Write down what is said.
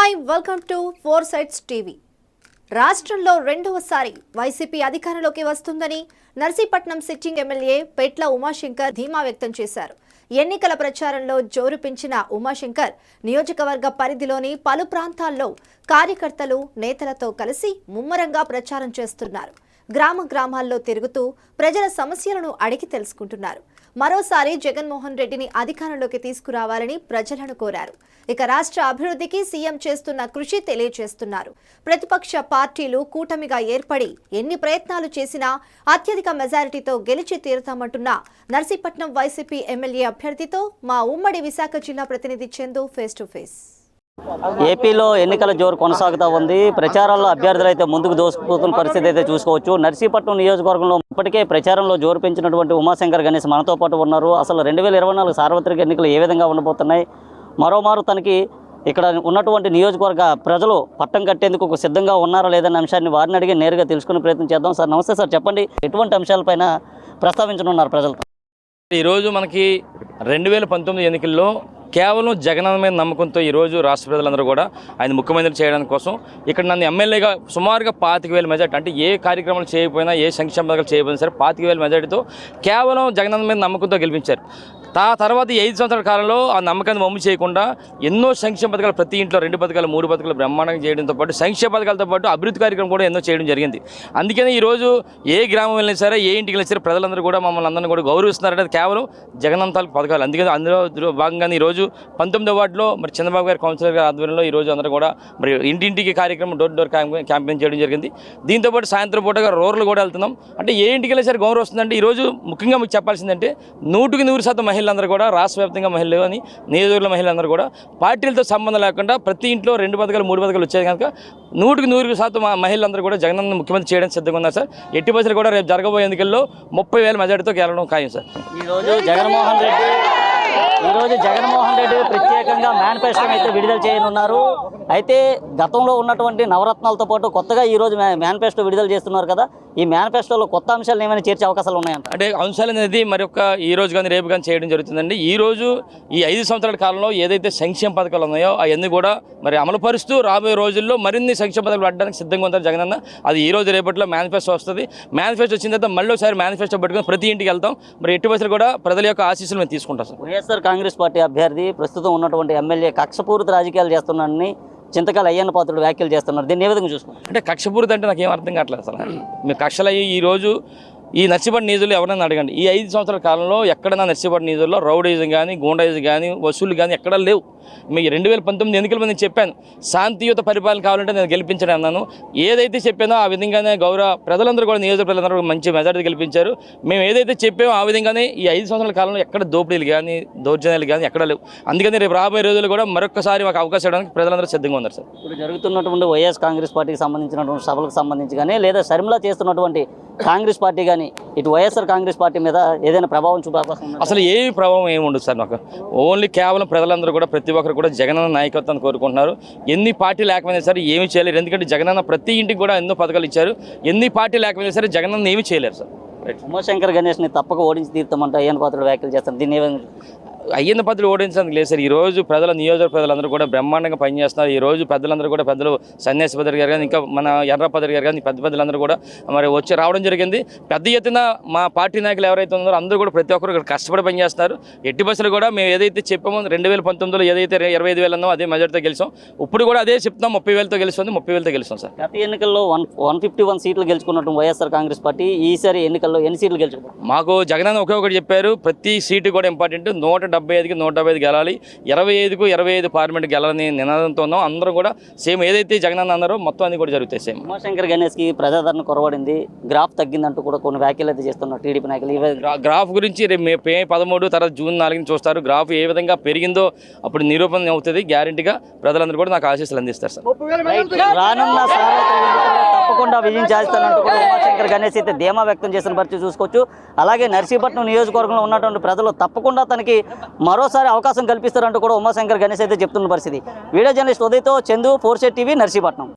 Hi welcome to four sides TV. రాష్ట్రంలో రెండవసారి YCP అధికారంలోకి వస్తుందని నర్సీపట్నం సిట్టింగ్ ఎమ్మెల్యే పెట్ల ఉమాశంకర్ ధీమా వ్యక్తం చేశారు. ఎన్నికల ప్రచారంలో జోరు పెంచిన ఉమాశంకర్ నియోజకవర్గ పరిధిలోని పలు ప్రాంతాల్లో కార్యకర్తలు నేతలతో కలిసి ముమ్మరంగా ప్రచారం చేస్తున్నారు. గ్రామాల్లో తిరుగుతూ ప్రజల సమస్యలను అడిగి తెలుసుకుంటున్నారు. మరోసారి జగన్మోహన్ రెడ్డిని అధికారంలోకి తీసుకురావాలని ప్రజలను కోరారు. ఇక రాష్ట్ర అభివృద్ధికి సీఎం చేస్తున్న కృషి తెలియజేస్తున్నారు. ప్రతిపక్ష పార్టీలు కూటమిగా ఏర్పడి ఎన్ని ప్రయత్నాలు చేసినా అత్యధిక మెజారిటీతో గెలిచి తీరుతామంటున్న నర్సీపట్నం వైసీపీ ఎమ్మెల్యే అభ్యర్థితో మా ఉమ్మడి విశాఖ జిల్లా ప్రతినిధి చందు ఫేస్ టు ఫేస్. ఏపీలో ఎన్నికల జోరు కొనసాగుతూ ఉంది. ప్రచారంలో అభ్యర్థులు అయితే ముందుకు దోసుకుపోతున్న పరిస్థితి అయితే చూసుకోవచ్చు. నర్సీపట్నం నియోజకవర్గంలో ఇప్పటికే ప్రచారంలో జోరు పెంచినటువంటి ఉమాశంకర్ గణేష్ మనతో పాటు ఉన్నారు. అసలు 2024 సార్వత్రిక ఎన్నికలు ఏ విధంగా ఉండబోతున్నాయి, మరోమారు తనకి ఇక్కడ ఉన్నటువంటి నియోజకవర్గ ప్రజలు పట్టం కట్టేందుకు సిద్ధంగా ఉన్నారా లేదన్న అంశాన్ని వారిని అడిగి నేరుగా తెలుసుకునే ప్రయత్నం చేద్దాం. సార్ నమస్తే సార్, చెప్పండి ఎటువంటి అంశాలపైన ప్రస్తావించనున్నారు ప్రజలతో? ఈరోజు మనకి 2019 ఎన్నికల్లో కేవలం జగనన్న మీద నమ్మకంతో ఈరోజు రాష్ట్ర ప్రజలందరూ కూడా ఆయన ముఖ్యమంత్రి చేయడానికి కోసం ఇక్కడ నన్ను ఎమ్మెల్యేగా సుమారుగా 25,000 మెజార్టీ, అంటే ఏ కార్యక్రమాలు చేయకపోయినా ఏ సంక్షేమ పథకాలు చేయకపోయినా సరే 25,000 మెజార్టీతో కేవలం జగనన్న మీద నమ్మకంతో గెలిపించారు. తర్వాత ఈ 5 సంవత్సరాల కాలంలో ఆ నమ్మకాన్ని వమ్ము చేయకుండా ఎన్నో సంక్షేమ పథకాలు, ప్రతి ఇంట్లో 2 పథకాలు 3 పథకాలు బ్రహ్మాండంగా చేయడంతో పాటు సంక్షేమ పథకాలతో పాటు అభివృద్ధి కార్యక్రమం కూడా ఎన్నో చేయడం జరిగింది. అందుకని ఈరోజు ఏ గ్రామం వెళ్ళినా సరే, ఏ ఇంటికి వెళ్ళినా సరే ప్రజలందరూ కూడా మమ్మల్ని అందరినీ కూడా గౌరవిస్తున్నారంటే కేవలం జగనన్న తాలూకు పథకాలు. అందుకని అందులో భాగంగానే ఈరోజు 19వ వార్డులో మరి చంద్రబాబు గారి కౌన్సిలర్ గారి ఆధ్వర్యంలో ఈరోజు అందరూ కూడా మరి ఇంటింటికి కార్యక్రమం డోర్ డోర్ క్యాంపెయిన్ చేయడం జరిగింది. దీంతోపాటు సాయంత్రం పూటగా రూరల్ కూడా వెళ్తున్నాం. అంటే ఏ ఇంటికి వెళ్ళినా సరే గౌరవం వస్తుందంటే ఈరోజు ముఖ్యంగా మీకు చెప్పాల్సిందంటే 100% మహిళలందరూ కూడా రాష్ట్ర వ్యాప్తంగా మహిళలు అని నియోజకవర్గ మహిళలందరూ కూడా పార్టీలతో సంబంధం లేకుండా ప్రతి ఇంట్లో 2 పథకాలు 3 పథకాలు వచ్చాయి కనుక 100% మహిళలందరూ కూడా జగనన్న ముఖ్యమంత్రి చేయడానికి సిద్ధంగా ఉన్నారు సార్. ఎట్టి పరిస్థితులు కూడా రేపు జరగబోయే ఎన్నికల్లో 30,000 మెజార్టీతో గెలవడం ఖాయం సార్. ఈరోజు జగన్మోహన్ రెడ్డి ప్రత్యేకంగా మేనిఫెస్టోని అయితే విడుదల చేయనున్నారు. అయితే గతంలో ఉన్నటువంటి నవరత్నాలతో పాటు కొత్తగా ఈరోజు మేనిఫెస్టో విడుదల చేస్తున్నారు కదా, ఈ మేనిఫెస్టోలో కొత్త అంశాలు ఏమైనా చేర్చే అవకాశాలు ఉన్నాయంట? అంటే అంశాలు అనేది మరొక ఈ రోజు కానీ రేపు కానీ చేయడం జరుగుతుందండి. ఈరోజు ఈ 5 సంవత్సరాల కాలంలో ఏదైతే సంక్షేమ పథకాలు ఉన్నాయో అవన్నీ కూడా మరి అమలుపరుస్తూ రాబోయే రోజుల్లో మరిన్ని సంక్షేమ పథకాలు పడడానికి సిద్ధంగా ఉంటారు జగనన్న. అది ఈ రోజు రేపట్లో మేనిఫెస్టో వస్తుంది. మేనిఫెస్టో వచ్చిన తర్వాత మళ్ళీ ఒకసారి మేనిఫెస్టో పెట్టుకుని ప్రతి ఇంటికి వెళ్తాం. మరి ఎట్టి పరిస్థితులు కూడా ప్రజల యొక్క ఆశీస్సులు మేము తీసుకుంటాం సార్. వైఎస్ఆర్ కాంగ్రెస్ పార్టీ అభ్యర్థి ప్రస్తుతం ఉన్నటువంటి ఎమ్మెల్యే కక్షపూరిత రాజకీయాలు చేస్తున్నారని చింతకాయల అయ్యన్న పాత్రుడు వ్యాఖ్యలు చేస్తున్నారు. దీన్ని ఏ విధంగా చూసుకుంటారు? అంటే కక్షపూరిత అంటే నాకు ఏం అర్థం కావట్లేదు అసలు. మీరు కక్షలు అయ్యి ఈరోజు ఈ నర్సీపట్నం నియోజకవర్గంలో ఎవరైనా అడగండి, ఈ 5 సంవత్సరాల కాలంలో ఎక్కడైనా నర్సీపట్నం నియోజకవర్గంలో రౌడీజం కానీ గూండాయిజం కానీ వసూలు కానీ ఎక్కడా లేవు. మీకు 2019 ఎన్నికల మీద నేను చెప్పాను, శాంతియుత పరిపాలన కావాలంటే నేను గెలిపించడం అన్నాను. ఏదైతే చెప్పానో ఆ విధంగానే గౌరవ ప్రజలందరూ కూడా నియోజక ప్రజలందరూ కూడా మంచి మెజార్టీ గెలిపించారు. మేము ఏదైతే చెప్పామో ఆ విధంగానే ఈ 5 సంవత్సరాల కాలంలో ఎక్కడ దోపిడీలు కానీ దౌర్జన్యాలు కానీ ఎక్కడ లేవు. అందుకని రేపు రాబోయే రోజులు కూడా మరొకసారి మాకు అవకాశం ఇవ్వడానికి ప్రజలందరూ సిద్ధంగా ఉన్నారు సార్. ఇప్పుడు జరుగుతున్నటువంటి వైఎస్ కాంగ్రెస్ పార్టీకి సంబంధించినటువంటి సభలకు సంబంధించి కానీ లేదా షర్మిల చేస్తున్నటువంటి కాంగ్రెస్ పార్టీ కానీ ఇటు వైఎస్ఆర్ కాంగ్రెస్ పార్టీ మీద ఏదైనా ప్రభావం చూపే అవకాశం? అసలు ఏ ప్రభావం ఏమి ఉండదు సార్. నాకు ఓన్లీ కేవలం ప్రజలందరూ కూడా ప్రతి ఒక్కరు కూడా జగనన్న నాయకత్వాన్ని కోరుకుంటున్నారు. ఎన్ని పార్టీ లేకపోయినా సరే ఏమీ చేయలేరు. ఎందుకంటే జగనన్న ప్రతి ఇంటికి కూడా ఎన్నో పథకాలు ఇచ్చారు. ఎన్ని పార్టీ లేకపోయినా సరే జగనన్న ఏమీ చేయలేరు సార్. ఉమాశంకర్ గణేష్ని తప్పక ఓడించి తీర్థమంటే అయ్యన్న పాత్రుడు వ్యాఖ్యలు చేస్తాను. దీన్ని అయ్యన్న పాత్రలు ఓడించడానికి లేదు సార్. ఈరోజు నియోజక ప్రజలందరూ కూడా బ్రహ్మాండంగా పనిచేస్తున్నారు. ఈరోజు పెద్దలందరూ కూడా పెద్దలు సన్యాసి పదరి గారు కానీ ఇంకా మన ఎర్ర పదరి గారు కానీ పెద్ద పెద్దలందరూ కూడా మరి వచ్చి రావడం జరిగింది. పెద్ద ఎత్తున మా పార్టీ నాయకులు ఎవరైతే ఉన్నారో అందరూ కూడా ప్రతి ఒక్కరు ఇక్కడ కష్టపడి పనిచేస్తున్నారు. ఎట్టి బస్సులు కూడా మేము ఏదైతే చెప్పామో 2019లో ఏదైతే 25,000 అన్నో అదే మెజార్టీతో గెలిచాం. ఇప్పుడు కూడా అదే చెప్తున్నాం, 30,000తో గెలుస్తుంది, 30,000తో గెలుస్తాం సార్. గత ఎన్నికల్లో 151 సీట్లు గెలుచుకున్నట్టు వైఎస్ఆర్ కాంగ్రెస్ పార్టీ ఈసారి ఎన్నికల్లో ఎన్ని సీట్లు గెలుచుకున్నారు? మాకు జగనన్న ఒకే ఒకటి చెప్పారు, ప్రతి సీటు కూడా ఇంపార్టెంట్. 175కి 175 గెలాలి, 25కు 25 పార్లమెంట్ గెలాలని నినాదంతో ఉన్నాం. అందరూ కూడా సేమ్ ఏదైతే జగనన్న అన్నారో మొత్తం అన్ని కూడా జరుగుతాయి సేమ్. ఉమాశంకర్ గణేష్కి ప్రజాదరణ కొరవడింది, గ్రాఫ్ తగ్గిందంటూ కూడా కొన్ని వ్యాఖ్యలు అయితే చేస్తున్నారు టీడీపీ నాయకులు. గ్రాఫ్ గురించి రేపు మే 13 తర్వాత June 4 చూస్తారు. గ్రాఫ్ ఏ విధంగా పెరిగిందో అప్పుడు నిరూపణ అవుతుంది. గ్యారెంటీగా ప్రజలందరూ కూడా నాకు ఆశీస్సులు అందిస్తారు సార్. రానున్న తప్పకుండా విజయం చేస్తానంటూ కూడా ఉమాశంకర్ గణేష్ అయితే ధీమా వ్యక్తం చేసిన పరిస్థితి చూసుకోవచ్చు. అలాగే నర్సీపట్నం నియోజకవర్గంలో ఉన్నటువంటి ప్రజలు తప్పకుండా తనకి మరోసారి అవకాశం కల్పిస్తారంటూ కూడా ఉమాశంకర్ గణేష్ అయితే చెప్తున్న పరిస్థితి. వీడియో జర్నలిస్ట్ ఉదయ్తో చందు, 4 సైడ్ టీవీ, నర్సీపట్నం.